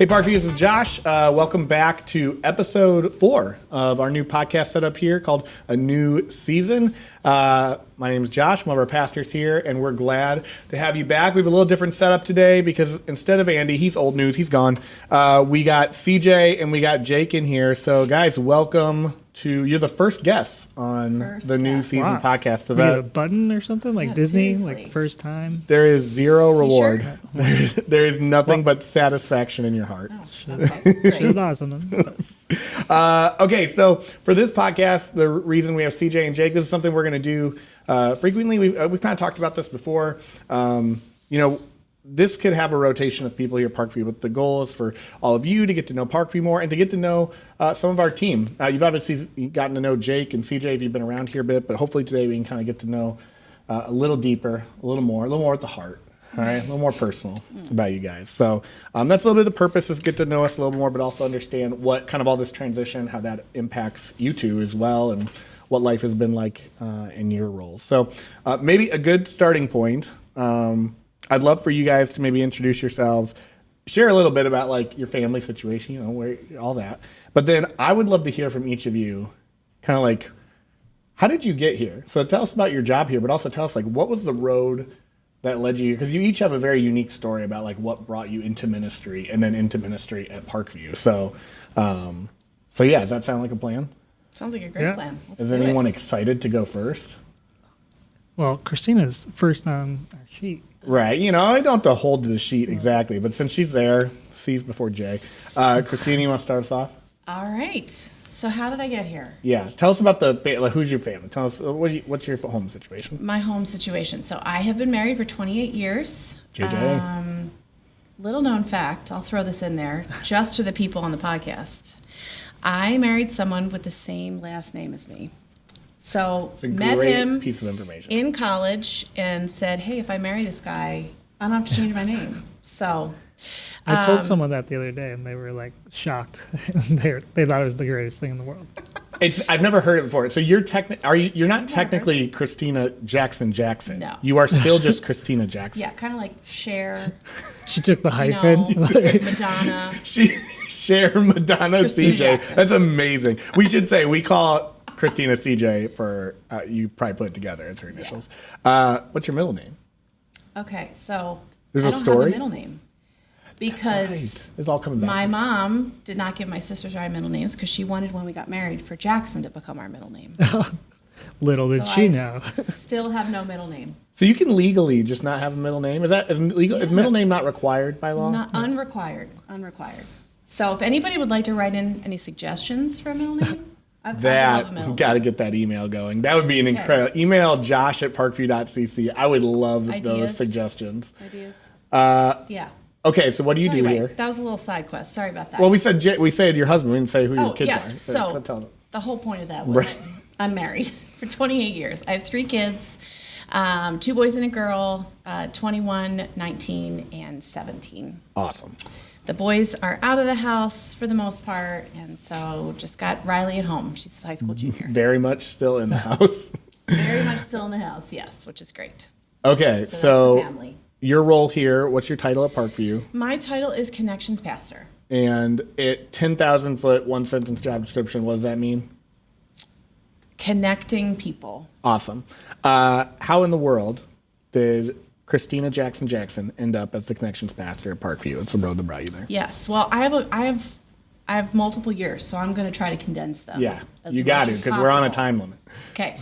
Hey, Parkview, this is Josh. Welcome back to episode 4 of our new podcast setup here called A New Season. My name is Josh. I'm one of our pastors here, and we're glad to have you back. We have a little different setup today because instead of Andy, he's old news, he's gone. We got CJ and we got Jake in here. So, guys, welcome to, you're the first guest on the New Season podcast. So we have a button or something like Disney, seriously. like first time. there is zero reward. Sure? There is nothing but satisfaction in your heart. Oh, okay, Should have great. thought of something. Okay, so for this podcast, the reason we have CJ and Jake, this is something we're going to do frequently. We've kind of talked about this before. This could have a rotation of people here at Parkview, but the goal is for all of you to get to know Parkview more and to get to know some of our team. You've obviously gotten to know Jake and CJ if you've been around here a bit, but hopefully today we can kind of get to know a little deeper, a little more at the heart. All right, a little more personal about you guys. So that's a little bit of the purpose, is get to know us a little more, but also understand what kind of all this transition, how that impacts you two as well, and what life has been like in your roles. So maybe a good starting point. I'd love for you guys to maybe introduce yourselves, share a little bit about like your family situation, where all that. But then I would love to hear from each of you, kind of like, how did you get here? So tell us about your job here, but also tell us like what was the road that led you, because you each have a very unique story about like what brought you into ministry and then into ministry at Parkview. So yeah, does that sound like a plan? Sounds like a great plan. Let's Is do it. anyone excited to go first? Well, Christina's first on our sheet. Right. I don't have to hold to the sheet exactly, but since she's there, C's before J. Christina, you want to start us off? All right. So how did I get here? Yeah. Tell us about who's your family? Tell us, what's your home situation? My home situation. So I have been married for 28 years. JJ. Little known fact, I'll throw this in there, just for the people on the podcast. I married someone with the same last name as me. So It's a met great him piece of information. in college and said, hey, if I marry this guy, I don't have to change my name. So I told someone that the other day, and they were like shocked. They thought it was the greatest thing in the world. I've never heard it before. So you're not technically Christina Jackson. No. You are still just Christina Jackson. yeah, kind of like Cher, She took the hyphen. Madonna. Share Madonna Christina CJ. Jackson. That's amazing. We should say we call Christina CJ for you probably put it together. It's her initials. What's your middle name? Okay, so There's I a don't story? have a middle name because It's all coming back. my mom did not give my sisters our middle names because she wanted, when we got married, for Jackson to become our middle name. Little did So she I- know. Still have no middle name. So you can legally just not have a middle name. Is middle name not required by law? Not unrequired. So if anybody would like to write in any suggestions for a middle name, I love a That middle got to name. get that email going. That would be an incredible email. Josh@parkview.cc. I would love those Ideas? suggestions. Ideas? Uh, Yeah. okay, so what do you do Anyway, here? that was a little side quest. Sorry about that. Well, we said your husband. We didn't say who your Oh, kids yes. are. So tell them. the whole point of that was Right. I'm married for 28 years. I have 3 kids, 2 boys and a girl, 21, 19, and 17. Awesome. The boys are out of the house for the most part, and so just got Riley at home. She's a high school junior. Very much still in the house. Very much still in the house, yes, which is great. Okay, So that's the so family. your role here. What's your title at Parkview? My title is Connections Pastor. And at 10,000 foot, one sentence job description. What does that mean? Connecting people. Awesome. How in the world did Christina Jackson end up as the connections pastor at Parkview? It's the road that brought you there. Yes. Well, I have multiple years, so I'm going to try to condense them. Yeah, as you got much it, as because we're on a possible. time limit. Okay.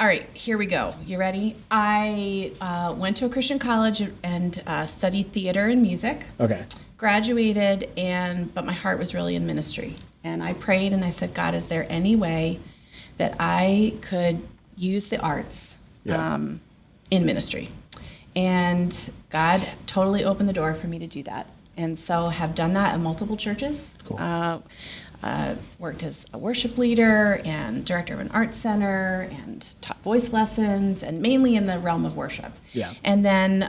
All right, here we go. You ready? I went to a Christian college and studied theater and music. Okay. Graduated, but my heart was really in ministry. And I prayed and I said, God, is there any way that I could use the arts Yeah. in ministry? And God totally opened the door for me to do that. And so have done that at multiple churches. Cool. Worked as a worship leader and director of an art center and taught voice lessons, and mainly in the realm of worship. Yeah. And then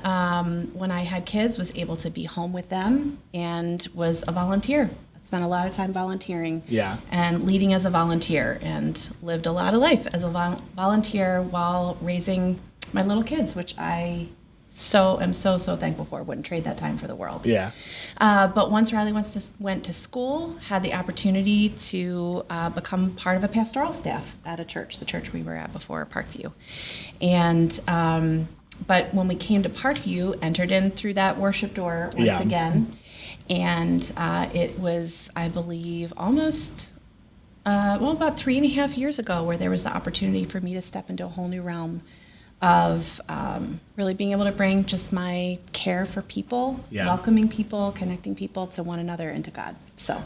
when I had kids, was able to be home with them and was a volunteer. I spent a lot of time volunteering. Yeah. And leading as a volunteer, and lived a lot of life as a volunteer while raising my little kids, which I am so thankful for. Wouldn't trade that time for the world. Yeah. But once Riley went to school, had the opportunity to become part of a pastoral staff at a church, the church we were at before, Parkview. And but when we came to Parkview, entered in through that worship door once again, and it was, I believe, almost about 3.5 years ago, where there was the opportunity for me to step into a whole new realm of really being able to bring just my care for people, welcoming people, connecting people to one another and to God. So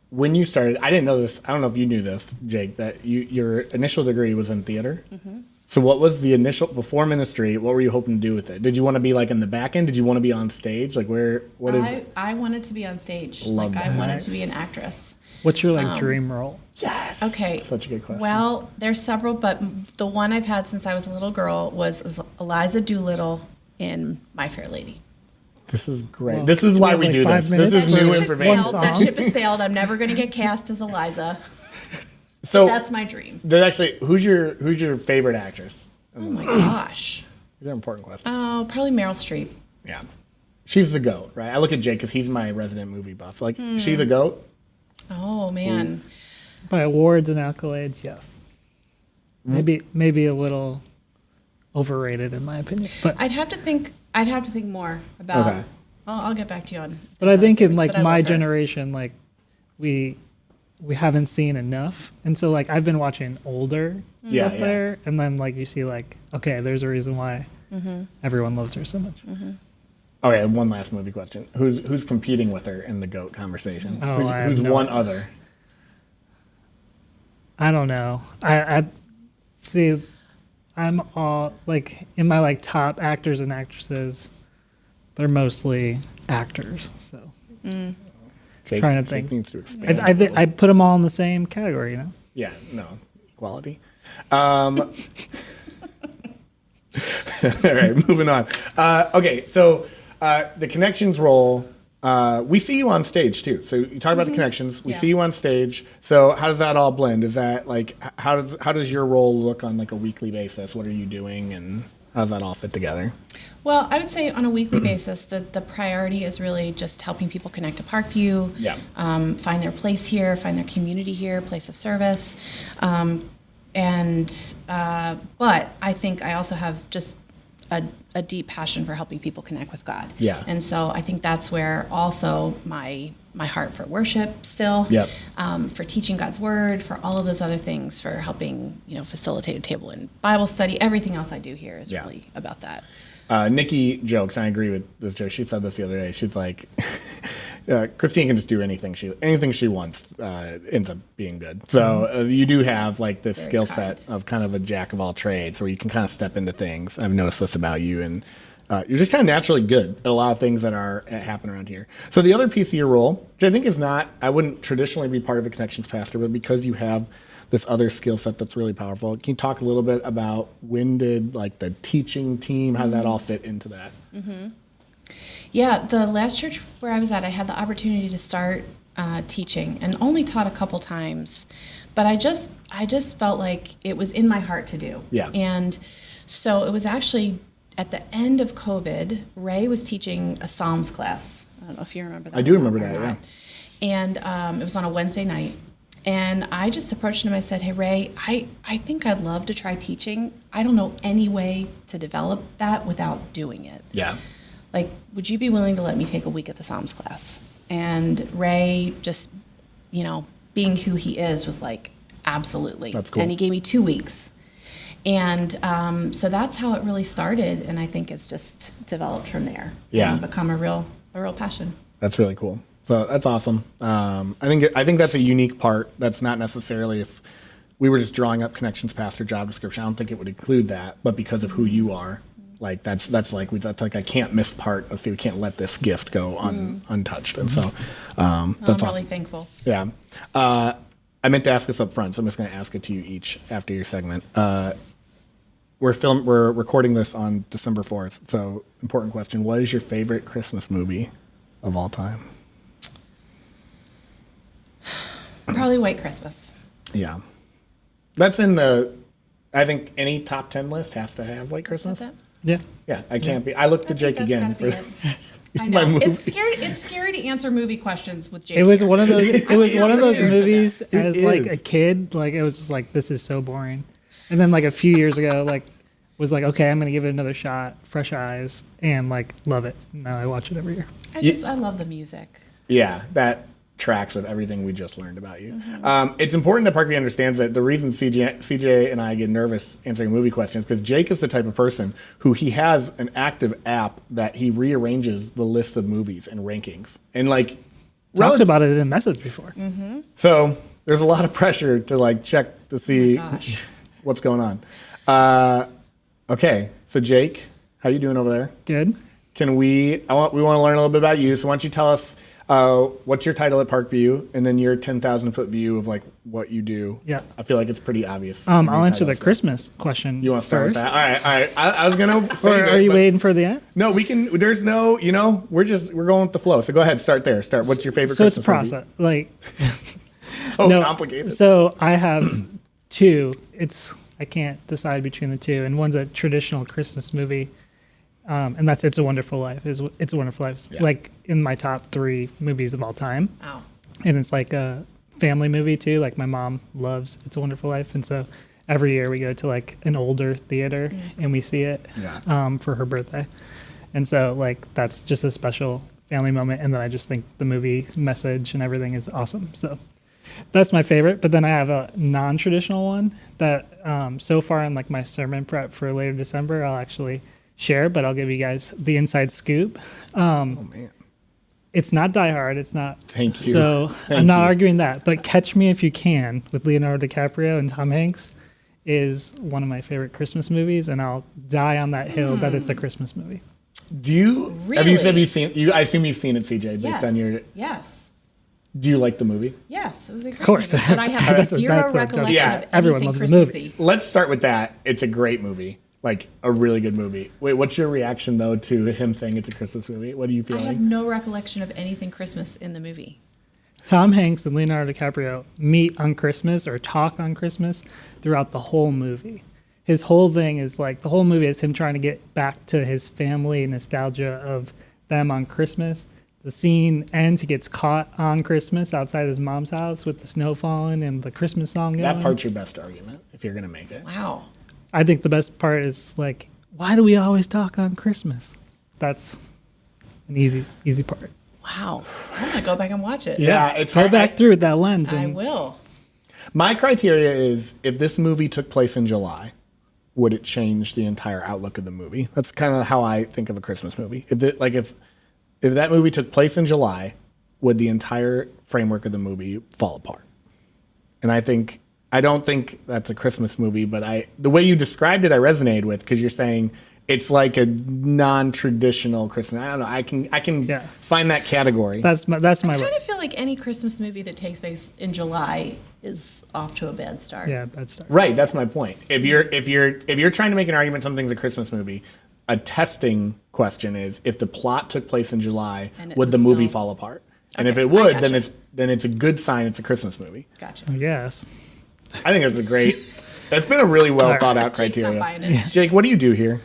when you started, I didn't know this. I don't know if you knew this, Jake, that your initial degree was in theater. Mm-hmm. So what was the initial, before ministry, what were you hoping to do with it? Did you want to be like in the back end? Did you want to be on stage? Like I wanted to be on stage. Love like that. I wanted Nice. to be an actress. What's your dream role? Yes. Okay. Such a good question. Well, there's several, but the one I've had since I was a little girl was Eliza Doolittle in My Fair Lady. This is great. Well, this is we why have we like do 5 this. minutes This is for new one information. song. That ship has sailed. I'm never going to get cast as Eliza. So That's my dream. actually, who's your favorite actress? Oh my gosh. These are important questions. Oh, probably Meryl Streep. Yeah. She's the GOAT, right? I look at Jake because he's my resident movie buff. Like, is she the GOAT? Oh man. By awards and accolades, yes. Maybe a little overrated in my opinion, but I'd have to think more about. Okay. I'll get back to you on. but I think in but like I my love her. generation, like we haven't seen enough, and so like I've been watching older Yeah, stuff yeah. there, and then like you see like okay, there's a reason why everyone loves her so much. Okay, one last movie question. Who's competing with her in the GOAT conversation? Oh, I have who's no one idea. other? I don't know. I see. I'm all like in my like top actors and actresses. They're mostly actors, so Jake, Trying to Jake think. needs to expand. I put them all in the same category. You know. Yeah, no, equality. All right, moving on. Okay, so the connections role, we see you on stage too. So you talk about the connections. We Yeah. see you on stage. So how does that all blend? Is that like how does your role look on like a weekly basis? What are you doing, and how does that all fit together? Well, I would say on a weekly basis, the priority is really just helping people connect to Parkview, Yeah. Find their place here, find their community here, place of service. But I think I also have just a deep passion for helping people connect with God. Yeah. And so I think that's where also my heart for worship still, Yep. for teaching God's word, for all of those other things, for helping, facilitate a table in Bible study. Everything else I do here is Yeah. really about that. Nikki jokes, and I agree with this joke. She said this the other day. She's like, Christina can just do anything she wants, ends up being good. So you do have like this Very skill kind. set of kind of a jack of all trades, where you can kind of step into things. I've noticed this about you, and you're just kind of naturally good at a lot of things that happen around here. So the other piece of your role, which I think is not, I wouldn't traditionally be part of a connections pastor, but because you have this other skill set that's really powerful. Can you talk a little bit about when did like the teaching team, how did that all fit into that? Yeah, the last church where I was at, I had the opportunity to start teaching, and only taught a couple times, but I just felt like it was in my heart to do. Yeah. And so it was actually at the end of COVID. Ray was teaching a Psalms class. I don't know if you remember that. I do or remember not. that, yeah. And it was on a Wednesday night. And I just approached him. I said, "Hey, Ray, I think I'd love to try teaching. I don't know any way to develop that without doing it. Yeah. Like, would you be willing to let me take a week at the Psalms class?" And Ray, just, being who he is, was like, absolutely. That's cool. And he gave me 2 weeks. And so that's how it really started. And I think it's just developed from there. Yeah. And become a real passion. That's really cool. So that's awesome. I think that's a unique part. That's not necessarily, if we were just drawing up connections pastor job description, I don't think it would include that. But because of who you are, like that's like I can't miss part of, we can't let this gift go untouched. And so that's I'm awesome. really thankful. Yeah. I meant to ask this up front, so I'm just going to ask it to you each after your segment. We're recording this on December 4th, so important question. What is your favorite Christmas movie of all time? Probably White Christmas. Yeah. That's in the, I think any top 10 list has to have White Christmas. that? Yeah. Yeah, I can't be. I looked to Jake That's again gotta for be it. I my know. movie. It's scary to answer movie questions with Jake. It was here. one of those. It was one of those It movies as like is. a kid. Like it was just like this is so boring, and then like a few years ago, like was like okay, I'm gonna give it another shot, fresh eyes, and like love it. Now I watch it every year. I love the music. Yeah, that tracks with everything we just learned about you. It's important that Parkview understands that the reason CJ and I get nervous answering movie questions because Jake is the type of person who he has an active app that he rearranges the list of movies and rankings. And like Talked about it in a message before. so there's a lot of pressure to like check to see Gosh. what's going on. Okay, so Jake, how you doing over there? Good. We want to learn a little bit about you. So why don't you tell us what's your title at Parkview, and then your 10,000-foot view of like what you do. Yeah. I feel like it's pretty obvious. I'll answer the Christmas question. You want to start with first? that? All right. I was gonna say Or that, are you but waiting for the end? No, we can. There's no. We're going with the flow. So go ahead. Start there. Start. What's your favorite? So it's a Christmas process. Like movie? So no, complicated. So I have two. I can't decide between the two, and one's a traditional Christmas movie, and that's It's a Wonderful Life. It's a Wonderful Life. Yeah. Like in my top 3 movies of all time, Wow. and it's like a family movie too. Like my mom loves It's a Wonderful Life, and so every year we go to like an older theater and we see it Yeah. for her birthday, and so like that's just a special family moment. And then I just think the movie message and everything is awesome. So that's my favorite. But then I have a non-traditional one that so far in like my sermon prep for later December, I'll actually share, but I'll give you guys the inside scoop. Oh man. It's not Die Hard. It's not. Thank you. So Thank I'm not you. arguing that. But Catch Me If You Can with Leonardo DiCaprio and Tom Hanks is one of my favorite Christmas movies, and I'll die on that hill that it's a Christmas movie. Do you? Have Really? you seen? I assume you've seen it, CJ, based on your. Yes. Do you like the movie? Yes. It was a great Of course. movie. But I have That's zero a- recollection Yeah. of Everyone anything loves the movie. Christmassy. Let's start with that. It's a great movie. Like a really good movie. Wait, what's your reaction though to him saying it's a Christmas movie? What do you feel I like? have no recollection of anything Christmas in the movie. Tom Hanks and Leonardo DiCaprio meet on Christmas or talk on Christmas throughout the whole movie. His whole thing is like the whole movie is him trying to get back to his family nostalgia of them on Christmas. The scene ends, he gets caught on Christmas outside his mom's house with the snow falling and the Christmas song going. That part's your best argument if you're gonna make it. Wow. I think the best part is like, why do we always talk on Christmas? That's an easy part. Wow. I'm going to go back and watch it. Yeah, it's Go hard. back through with that lens. I And will. My criteria is if this movie took place in July, would it change the entire outlook of the movie? That's kind of how I think of a Christmas movie. If that movie took place in July, would the entire framework of the movie fall apart? And I don't think that's a Christmas movie, but the way you described it, I resonated with because you're saying it's like a non-traditional Christmas. I don't know. I can Yeah. find that category. that's my I kind of feel like any Christmas movie that takes place in July is off to a bad start. yeah, bad start. Right, that's my point. If you're trying to make an argument something's a Christmas movie, a testing question is if the plot took place in July, And it would the was movie still- fall apart? And Okay, if it I would, gotcha. then it's a good sign it's a Christmas movie. Gotcha. Yes. I think that's been a really well thought out Jake's not criteria. buying it. Jake, what do you do here?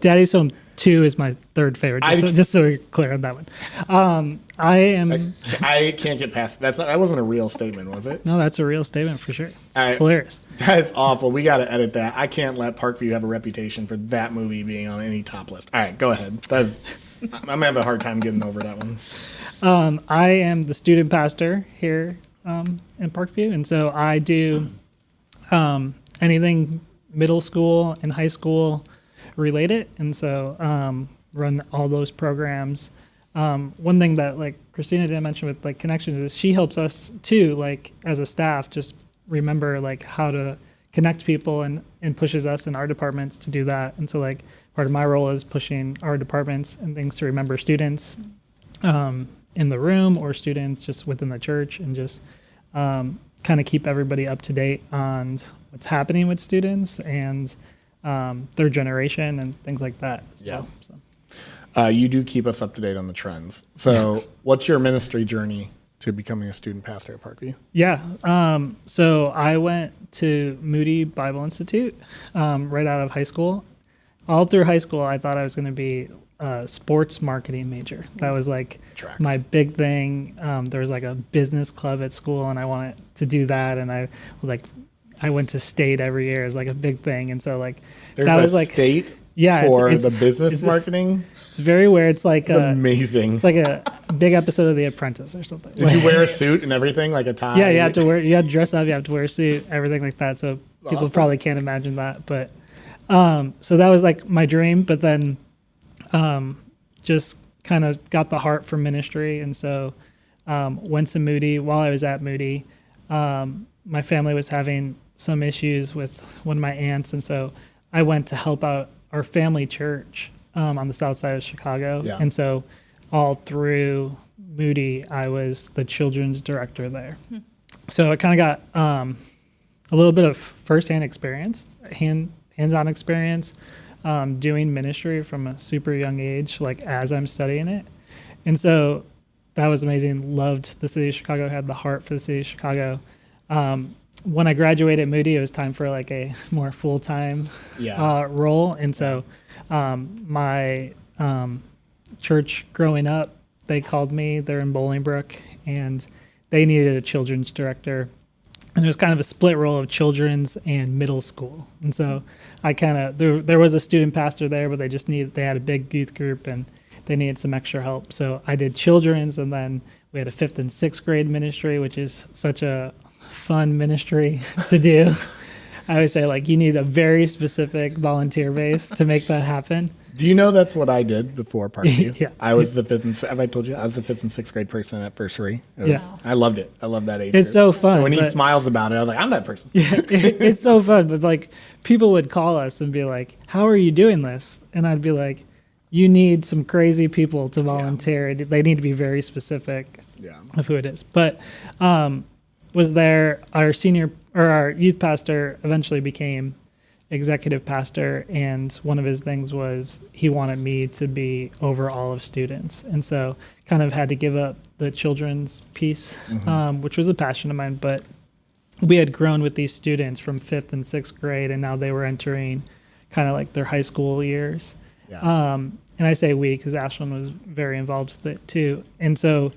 Daddy's Home 2 is my third favorite, just so we're clear on that one. I am... I can't get past that wasn't a real statement, was it? No, that's a real statement for sure. It's All right. hilarious. That is awful. We got to edit that. I can't let Parkview have a reputation for that movie being on any top list. All right, go ahead. I'm gonna have a hard time getting over that one. I am the student pastor here in Parkview, and so I do anything middle school and high school related, and so run all those programs. One thing that like Christina didn't mention with like connections is she helps us too, like as a staff, just remember like how to connect people and pushes us in our departments to do that. And so like part of my role is pushing our departments and things to remember students in the room or students just within the church, and just kind of keep everybody up to date on what's happening with students and their generation and things like that as Yeah. well. So. You do keep us up to date on the trends. So, what's your ministry journey to becoming a student pastor at Parkview? Yeah. So I went to Moody Bible Institute right out of high school. all through high school, I thought I was going to be a sports marketing major. That was like Tracks. my big thing. There was like a business club at school, and I wanted to do that. And I went to state every year as like a big thing. And so like There's that a was like state yeah for it's, the business it's, marketing. It's very weird. It's like It's amazing. it's like a big episode of The Apprentice or something. Did you wear a suit and everything, like a tie? Yeah, you have to dress up, you have to wear a suit, everything like that. So people Awesome. probably can't imagine that. But so that was like my dream, but then just kind of got the heart for ministry. And so went to Moody. While I was at Moody, my family was having some issues with one of my aunts. And so I went to help out our family church on the south side of Chicago. Yeah. And so all through Moody, I was the children's director there. So I kind of got a little bit of firsthand experience, hands-on experience, doing ministry from a super young age, like as I'm studying it. And so that was amazing. Loved the city of Chicago, had the heart for the city of Chicago. When I graduated at Moody, it was time for like a more full-time role. And so my church growing up, they called me, they're in Bolingbrook, and they needed a children's director. And it was kind of a split role of children's and middle school. And so I kind of, there was a student pastor there, but they had a big youth group and they needed some extra help. So I did children's, and then we had a 5th and 6th grade ministry, which is such a fun ministry to do. I always say, like, you need a very specific volunteer base to make that happen. Do you know that's what I did before Parkview? Yeah. I was the 5th and have I told you I was the 5th and 6th grade person at First Three. Yeah. I loved it. I love that age. It's group. so fun. And when he but- smiles about it, I was like, I'm that person. it's so fun. But like, people would call us and be like, "How are you doing this?" And I'd be like, "You need some crazy people to volunteer. They need to be very specific Yeah. of who it is." But was there our youth pastor eventually became executive pastor, and one of his things was he wanted me to be over all of students, and so kind of had to give up the children's piece, which was a passion of mine. But we had grown with these students from 5th and 6th grade, and now they were entering kind of like their high school years. Yeah. And I say we because Ashlyn was very involved with it too. And so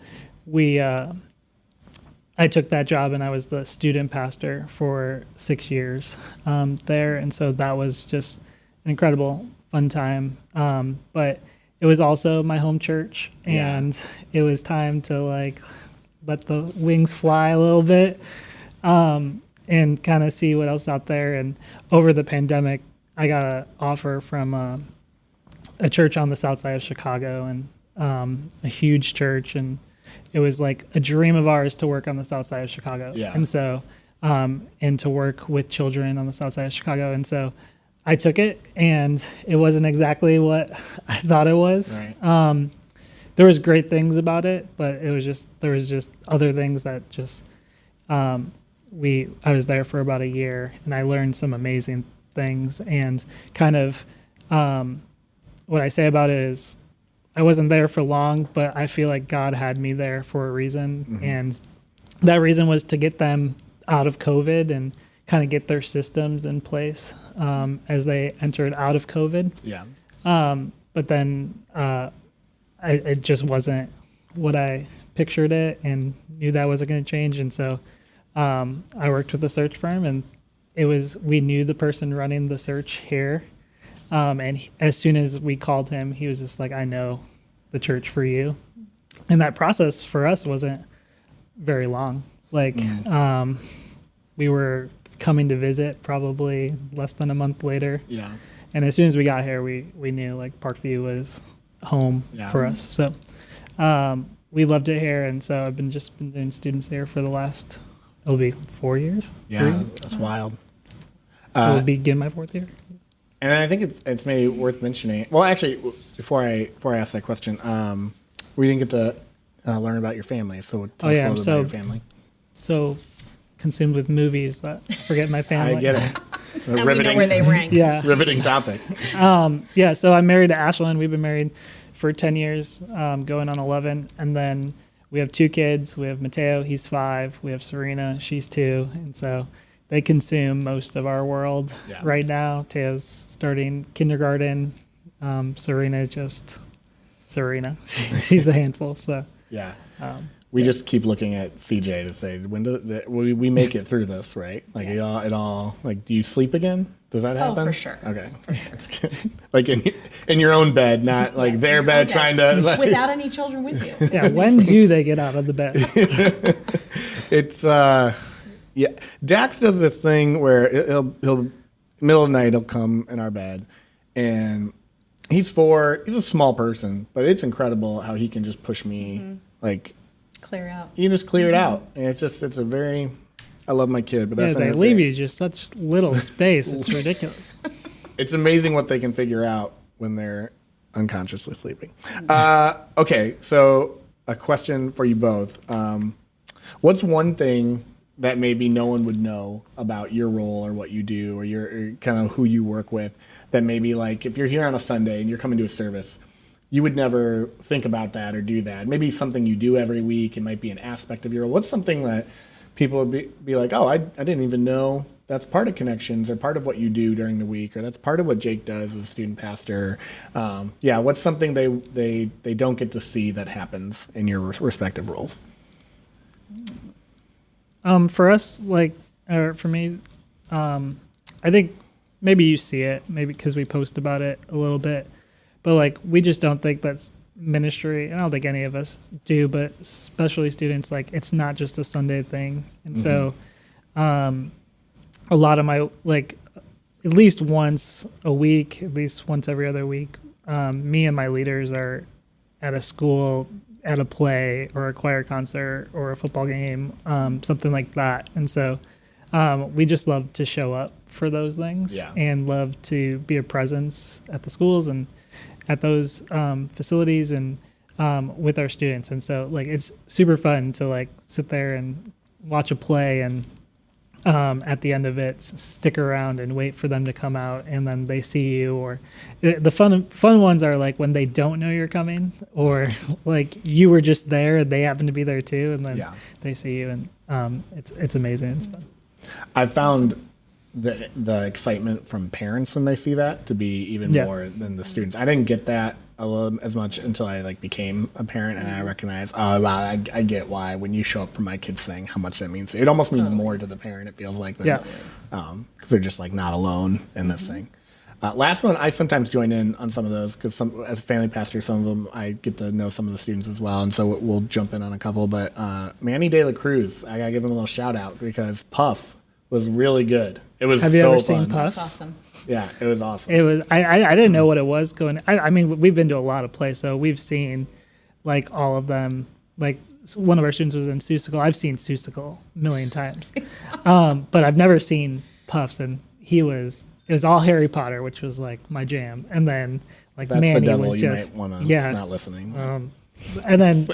I took that job, and I was the student pastor for 6 years there. And so that was just an incredible, fun time. But it was also my home church, and it was time to like let the wings fly a little bit and kind of see what else out there. And over the pandemic, I got an offer from a church on the south side of Chicago, and a huge church, and it was like a dream of ours to work on the south side of Chicago. Yeah. And so, and to work with children on the south side of Chicago. And so I took it, and it wasn't exactly what I thought it was. Right. There was great things about it, but there was just other things that just, I was there for about a year, and I learned some amazing things. And kind of, what I say about it is, I wasn't there for long, but I feel like God had me there for a reason. And that reason was to get them out of COVID and kind of get their systems in place as they entered out of COVID. Yeah. But then it just wasn't what I pictured it, and knew that wasn't going to change. And so I worked with a search firm, and we knew the person running the search here. And as soon as we called him, he was just like, "I know the church for you." And that process for us wasn't very long. Like, we were coming to visit probably less than a month later. Yeah. And as soon as we got here, we knew like Parkview was home for us. So we loved it here. And so I've been doing students here for the last, it'll be 4 years. Yeah. That's wild. It'll begin my 4th year. And I think it's maybe worth mentioning. Well, actually, before I ask that question, we didn't get to learn about your family. So tell us a little bit about your family. So consumed with movies that I forget my family. I get it. It's a And we know where they rank. Yeah. riveting topic. So I'm married to Ashlyn. We've been married for 10 years, going on 11. And then we have 2 kids. We have Mateo, he's 5. We have Serena, she's 2. And so they consume most of our world Yeah. right now. Teo's starting kindergarten. Serena is just Serena. She's a handful. So Yeah. We just keep looking at CJ to say, when we make it through this, right? Like Yes. it all, like, do you sleep again? Does that happen? Oh, for sure. Okay. That's good. Like in your own bed, not like Yes, their in your bed own trying bed. to. Like, Without any children with you. yeah, when do they get out of the bed? it's yeah. Dax does this thing where he'll middle of the night he'll come in our bed, and he's a small person, but it's incredible how he can just push me like. Clear out. You just clear it out, and it's a very. I love my kid, but Yeah, that's they another leave thing. you just such little space. It's ridiculous. It's amazing what they can figure out when they're unconsciously sleeping. Okay, so a question for you both: what's one thing that maybe no one would know about your role or what you do or your kind of who you work with that maybe, like, if you're here on a Sunday and you're coming to a service, you would never think about that or do that? Maybe something you do every week. It might be an aspect of your role. What's something that people would be like, oh, I didn't even know that's part of Connections or part of what you do during the week, or that's part of what Jake does as a student pastor. Yeah, what's something they don't get to see that happens in your respective roles? For us, like, or for me, I think maybe you see it, maybe because we post about it a little bit, but like we just don't think that's ministry. I don't think any of us do, but especially students, like it's not just a Sunday thing. And so a lot of my, like, at least once a week, at least once every other week, me and my leaders are at a school, at a play or a choir concert or a football game, something like that. And so we just love to show up for those things and love to be a presence at the schools and at those facilities and with our students. And so, like, it's super fun to, like, sit there and watch a play and at the end of it stick around and wait for them to come out, and then they see you. Or the fun ones are like when they don't know you're coming, or like you were just there and they happen to be there too, and then they see you, and it's amazing. It's fun. I've found the excitement from parents when they see that to be even more than the students. I didn't get that a little as much until I, like, became a parent, and I recognized, oh wow, I get why when you show up for my kid's thing, how much that means. It almost means more to the parent. It feels like that, because they're just, like, not alone in this thing. Last one, I sometimes join in on some of those because as a family pastor, some of them I get to know some of the students as well, and so we'll jump in on a couple. But Manny De La Cruz, I gotta give him a little shout out because Puff was really good. It was Have you so ever fun. seen Puffs? That's awesome. Yeah, it was awesome. It was. I didn't know what it was going. I mean, we've been to a lot of plays, so we've seen like all of them. Like one of our students was in Seussical. I've seen Seussical a million times, but I've never seen Puffs, and it was all Harry Potter, which was like my jam. And then like That's Manny the devil. was You just might want to not listening. and then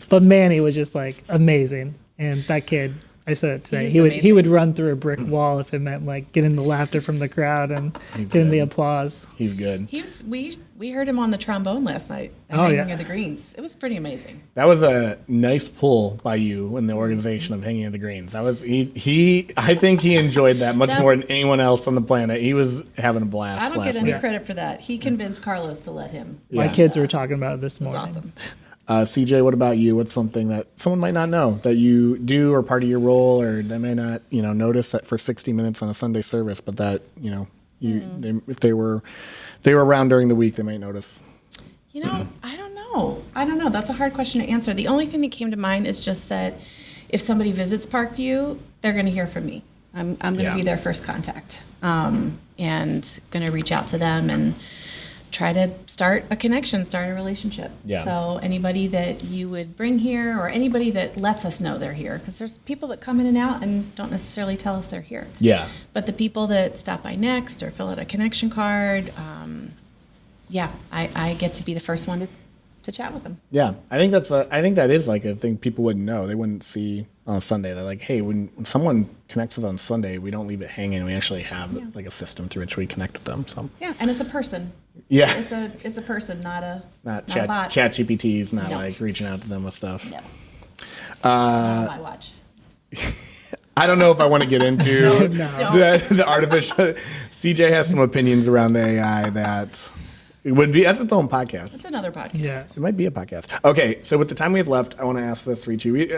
but Manny was just like amazing, and that kid. I said it today. He would run through a brick wall if it meant like getting the laughter from the crowd and getting the applause. He's good. We heard him on the trombone last night at Hanging of the Greens. It was pretty amazing. That was a nice pull by you in the organization of Hanging of the Greens. That was he. I think he enjoyed that much more than anyone else on the planet. He was having a blast. I don't get any credit for that. He convinced Carlos to let him. My kids were talking about it this morning. It was awesome. CJ, what about you? What's something that someone might not know that you do or part of your role, or they may not, notice that for 60 minutes on a Sunday service, but that, if they were around during the week, they might notice? I don't know. That's a hard question to answer. The only thing that came to mind is just that if somebody visits Parkview, they're going to hear from me. I'm going to be their first contact, and going to reach out to them and try to start a connection, start a relationship. Yeah. So anybody that you would bring here, or anybody that lets us know they're here, because there's people that come in and out and don't necessarily tell us they're here. Yeah. But the people that stop by next or fill out a connection card, I get to be the first one to chat with them. Yeah, I think that is like a thing people wouldn't know. They wouldn't see on Sunday. They're like, hey, when someone connects with us on Sunday, we don't leave it hanging. We actually have like a system through which we connect with them. So yeah, and it's a person. Yeah, it's a person, not a chat bot. GPTs, not like reaching out to them with stuff. No. Not on my watch. I don't know if I want to get into Don't. the artificial. CJ has some opinions around the AI that it would be, that's its own podcast. It's another podcast. Yeah. It might be a podcast. Okay, so with the time we have left, I want to ask this for each of you.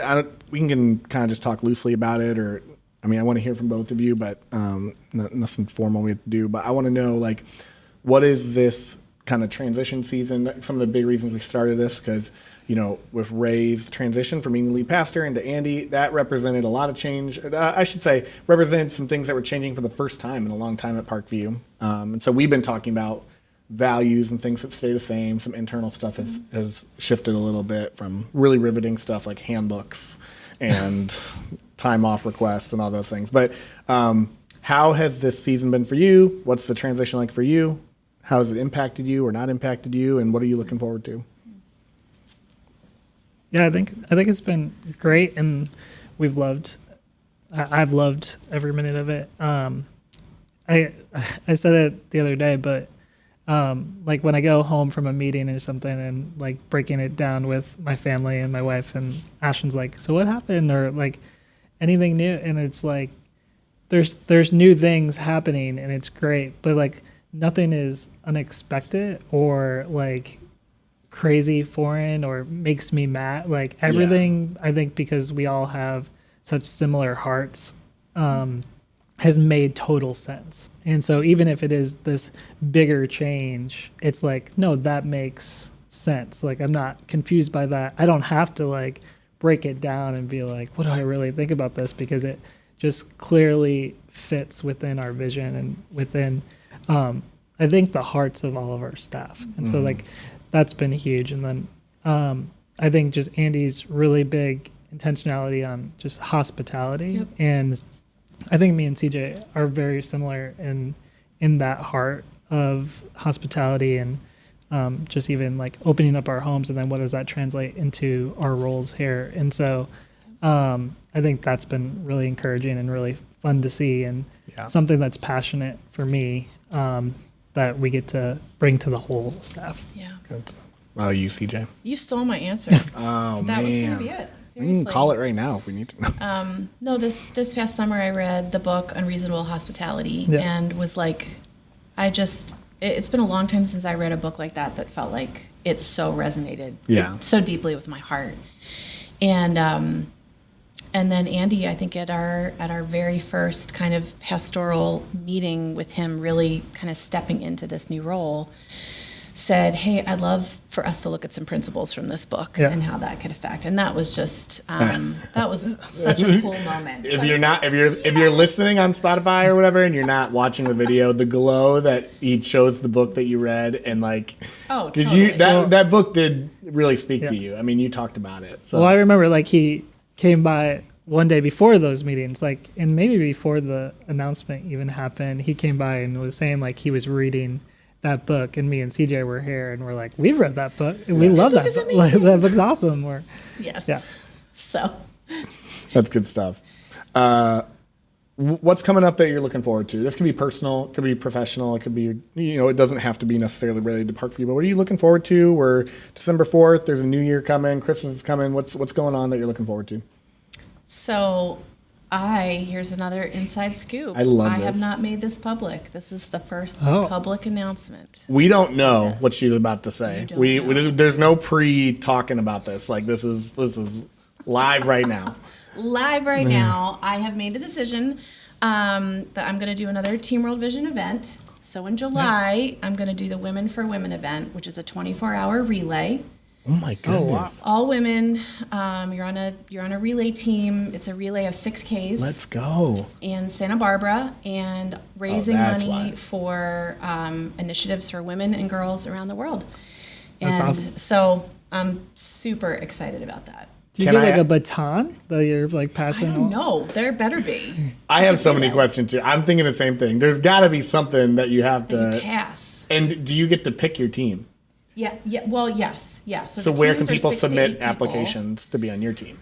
We can kind of just talk loosely about it, or I mean, I want to hear from both of you, but nothing formal we have to do. But I want to know, like, what is this kind of transition season? Some of the big reasons we started this, because with Ray's transition from being lead pastor into Andy, that represented a lot of change. I should say, represented some things that were changing for the first time in a long time at Parkview. And so we've been talking about values and things that stay the same. Some internal stuff has shifted a little bit, from really riveting stuff like handbooks and time off requests and all those things. But how has this season been for you? What's the transition like for you? How has it impacted you or not impacted you? And what are you looking forward to? Yeah, I think it's been great, and I've loved every minute of it. I said it the other day, but like when I go home from a meeting or something and like breaking it down with my family and my wife, and Ashton's like, so what happened, or like anything new, and it's like there's new things happening and it's great, but like nothing is unexpected or like crazy foreign or makes me mad. Like everything, I think, because we all have such similar hearts, has made total sense. And so even if it is this bigger change, it's like, no, that makes sense. Like I'm not confused by that. I don't have to like break it down and be like, what do I really think about this? Because it just clearly fits within our vision and within, I think, the hearts of all of our staff. And so like that's been huge. And then I think just Andy's really big intentionality on just hospitality. Yep. And I think me and CJ are very similar in that heart of hospitality, and just even like opening up our homes, and then what does that translate into our roles here. And so I think that's been really encouraging and really fun to see, and something that's passionate for me, that we get to bring to the whole staff. Yeah. Good. Oh, you, CJ? You stole my answer. Oh, That was man. going to be it. We can Seriously. call it right now if we need to. No, this past summer I read the book Unreasonable Hospitality, and was like, it's been a long time since I read a book like that felt like it so resonated so deeply with my heart. And then Andy, I think at our very first kind of pastoral meeting with him, really kind of stepping into this new role, said, hey, I'd love for us to look at some principles from this book and how that could affect. And that was just, that was such a cool moment. If you're listening on Spotify or whatever, and you're not watching the video, the glow that he shows the book that you read, and like, because totally. that book did really speak to you. I mean, you talked about it. So. Well, I remember like he came by one day before those meetings, like, and maybe before the announcement even happened, he came by and was saying like he was reading that book, and me and CJ were here, and we're like, we've read that book, and we love that book. Like, that book's awesome. Yes. Yeah. So. That's good stuff. What's coming up that you're looking forward to? This could be personal, it could be professional, it could be, it doesn't have to be necessarily related to Parkview, but what are you looking forward to? We're December 4th, there's a new year coming, Christmas is coming. What's going on that you're looking forward to? So here's another inside scoop. I love I this. have not made this public. This is the first public announcement. We don't know what she's about to say. You don't know. There's no pre-talking about this. Like this is live right now. Live right now, I have made the decision that I'm going to do another Team World Vision event. So in July, I'm going to do the Women for Women event, which is a 24-hour relay. Oh my goodness! All women. You're on a relay team. It's a relay of 6Ks. Let's go. In Santa Barbara, and raising that's money why. for initiatives for women and girls around the world. That's And awesome. so I'm super excited about that. Do you Can get I- like a baton that you're like I passing don't on? know. There better be. I have so many questions too. I'm thinking the same thing. There's got to be something that you have You to. pass. And do you get to pick your team? Yeah. Well, yes. Yeah. So the where teams can are people 6 to 8 submit people. applications to be on your team?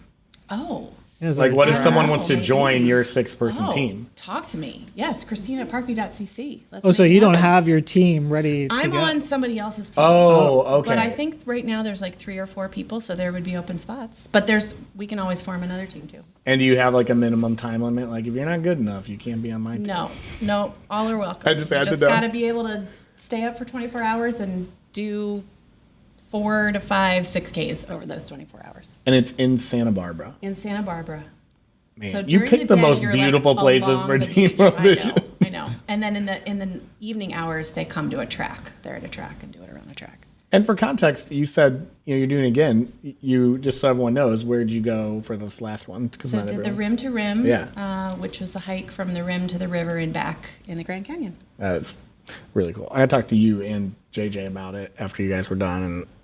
Oh, It was Like, what if Yeah. someone wants to Maybe. join your 6-person Oh, team? talk to me. Yes, Christina at parkview.cc. Let's Oh, so make it you don't happen. have your team ready to I'm go? on somebody else's team. Oh, okay. But I think right now there's like 3 or 4 people, so there would be open spots. But we can always form another team too. And do you have like a minimum time limit? Like, if you're not good enough, you can't be on my team. No, all are welcome. I just had to just know. got to be able to stay up for 24 hours and do 4 to 5, 6Ks over those 24 hours And it's in Santa Barbara. in Santa Barbara. Man, So you during picked the day, most you're, like, beautiful places along for the team beach. vision. I know. And then in the evening hours, they come to a track. They're at a track and do it around the track. And for context, you said you're doing it again. You just so everyone knows, where'd you go for this last one? Because So not did the everyone. rim to rim, Yeah. which was the hike from the rim to the river and back in the Grand Canyon. That's really cool. I talked to you and JJ about it after you guys were done,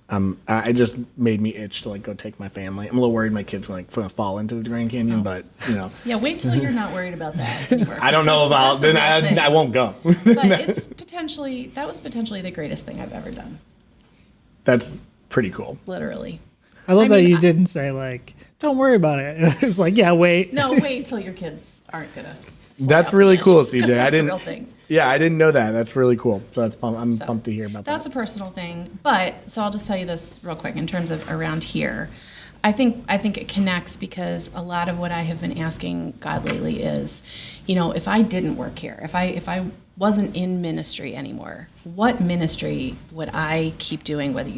and it just made me itch to like go take my family. I'm a little worried my kids like fall into the Grand Canyon, but you know, Yeah, wait till you're not worried about that anymore. I don't know if I'll. That's a Then real thing. I won't go. But that was potentially the greatest thing I've ever done, That's pretty cool. literally. I love I that mean, you didn't say like, "Don't worry about it." It's like, yeah, wait. No, wait till your kids aren't gonna. fly That's off the really edge, cool, 'cause CJ. That's I didn't. a real thing. Yeah, I didn't know that. That's really cool. So I'm So, pumped to hear about That's that. a personal thing, but so I'll just tell you this real quick in terms of around here. I think it connects because a lot of what I have been asking God lately is, if I didn't work here, if I wasn't in ministry anymore, what ministry would I keep doing whether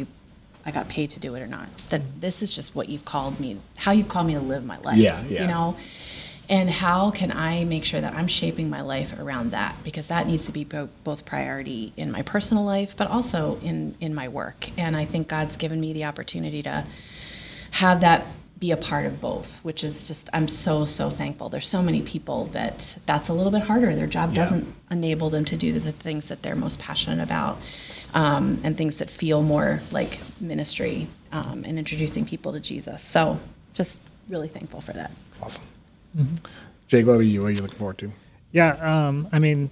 I got paid to do it or not? That this is just what you've called me, how you've called me to live my life. Yeah. And how can I make sure that I'm shaping my life around that? Because that needs to be both priority in my personal life, but also in my work. And I think God's given me the opportunity to have that be a part of both, which is just, I'm so thankful. There's so many people that's a little bit harder. Their job doesn't enable them to do the things that they're most passionate about, and things that feel more like ministry, and introducing people to Jesus. So just really thankful for that. Awesome. Jake, what about you? What are you looking forward to? Yeah, I mean,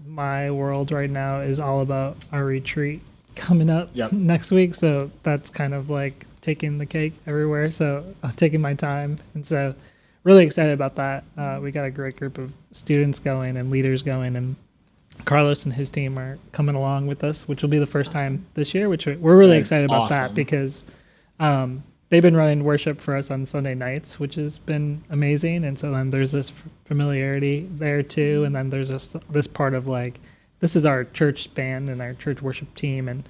my world right now is all about our retreat coming up next week. So that's kind of like taking the cake everywhere. So I'm taking my time. And so really excited about that. We got a great group of students going and leaders going, and Carlos and his team are coming along with us, which will be the first time this year, which we're really That's excited about awesome. that because they've been running worship for us on Sunday nights, which has been amazing. And so then there's this familiarity there too. And then there's this part of like, this is our church band and our church worship team, and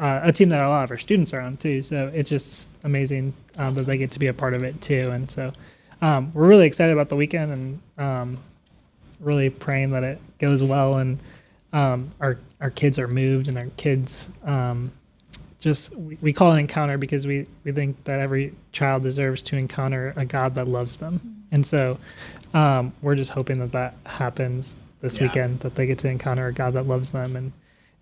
a team that a lot of our students are on too. So it's just amazing that they get to be a part of it too. And so we're really excited about the weekend, and really praying that it goes well. And our kids are moved, and our kids we call it encounter because we think that every child deserves to encounter a God that loves them. And so we're just hoping that happens this weekend, that they get to encounter a God that loves them. And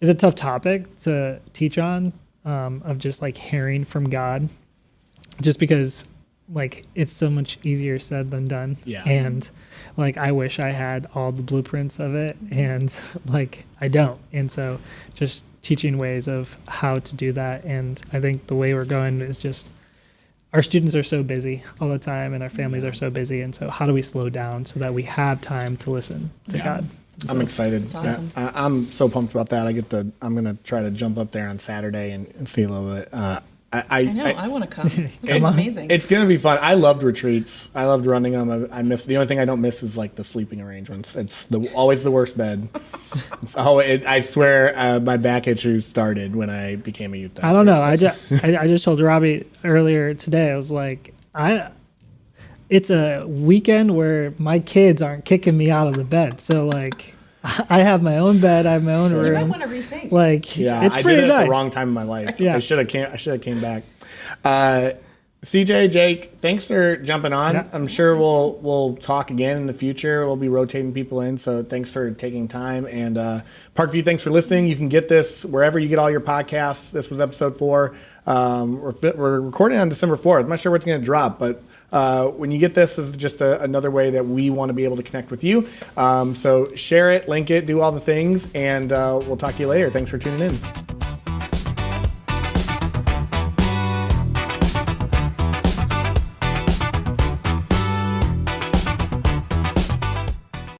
it's a tough topic to teach on, of just like hearing from God, just because like it's so much easier said than done. Yeah. And like I wish I had all the blueprints of it, and like I don't. And so just teaching ways of how to do that. And I think the way we're going is just, our students are so busy all the time, and our families are so busy. And so how do we slow down so that we have time to listen to God? I'm excited. It's awesome. I'm so pumped about that. I'm going to try to jump up there on Saturday and see a little bit. I know, I want to come. This is Come on. amazing. It's going to be fun. I loved retreats. I loved running them. I miss, the only thing I don't miss is like the sleeping arrangements. It's always the worst bed. I swear my back issue started when I became a youth pastor. I don't know. I just told Robbie earlier today, I was like, it's a weekend where my kids aren't kicking me out of the bed. So like, I have my own bed, I have my own you might room. want to rethink. Like, Yeah, it's I pretty did it at nice. the wrong time in my life. Yeah. I should have came back. CJ, Jake, thanks for jumping on. Yeah. I'm sure we'll talk again in the future. We'll be rotating people in, so thanks for taking time. And Parkview, thanks for listening. You can get this wherever you get all your podcasts. This was episode 4. We're recording on December 4th. I'm not sure what's going to drop, but when you get this is just another way that we want to be able to connect with you. So share it, link it, do all the things, and we'll talk to you later. Thanks for tuning in.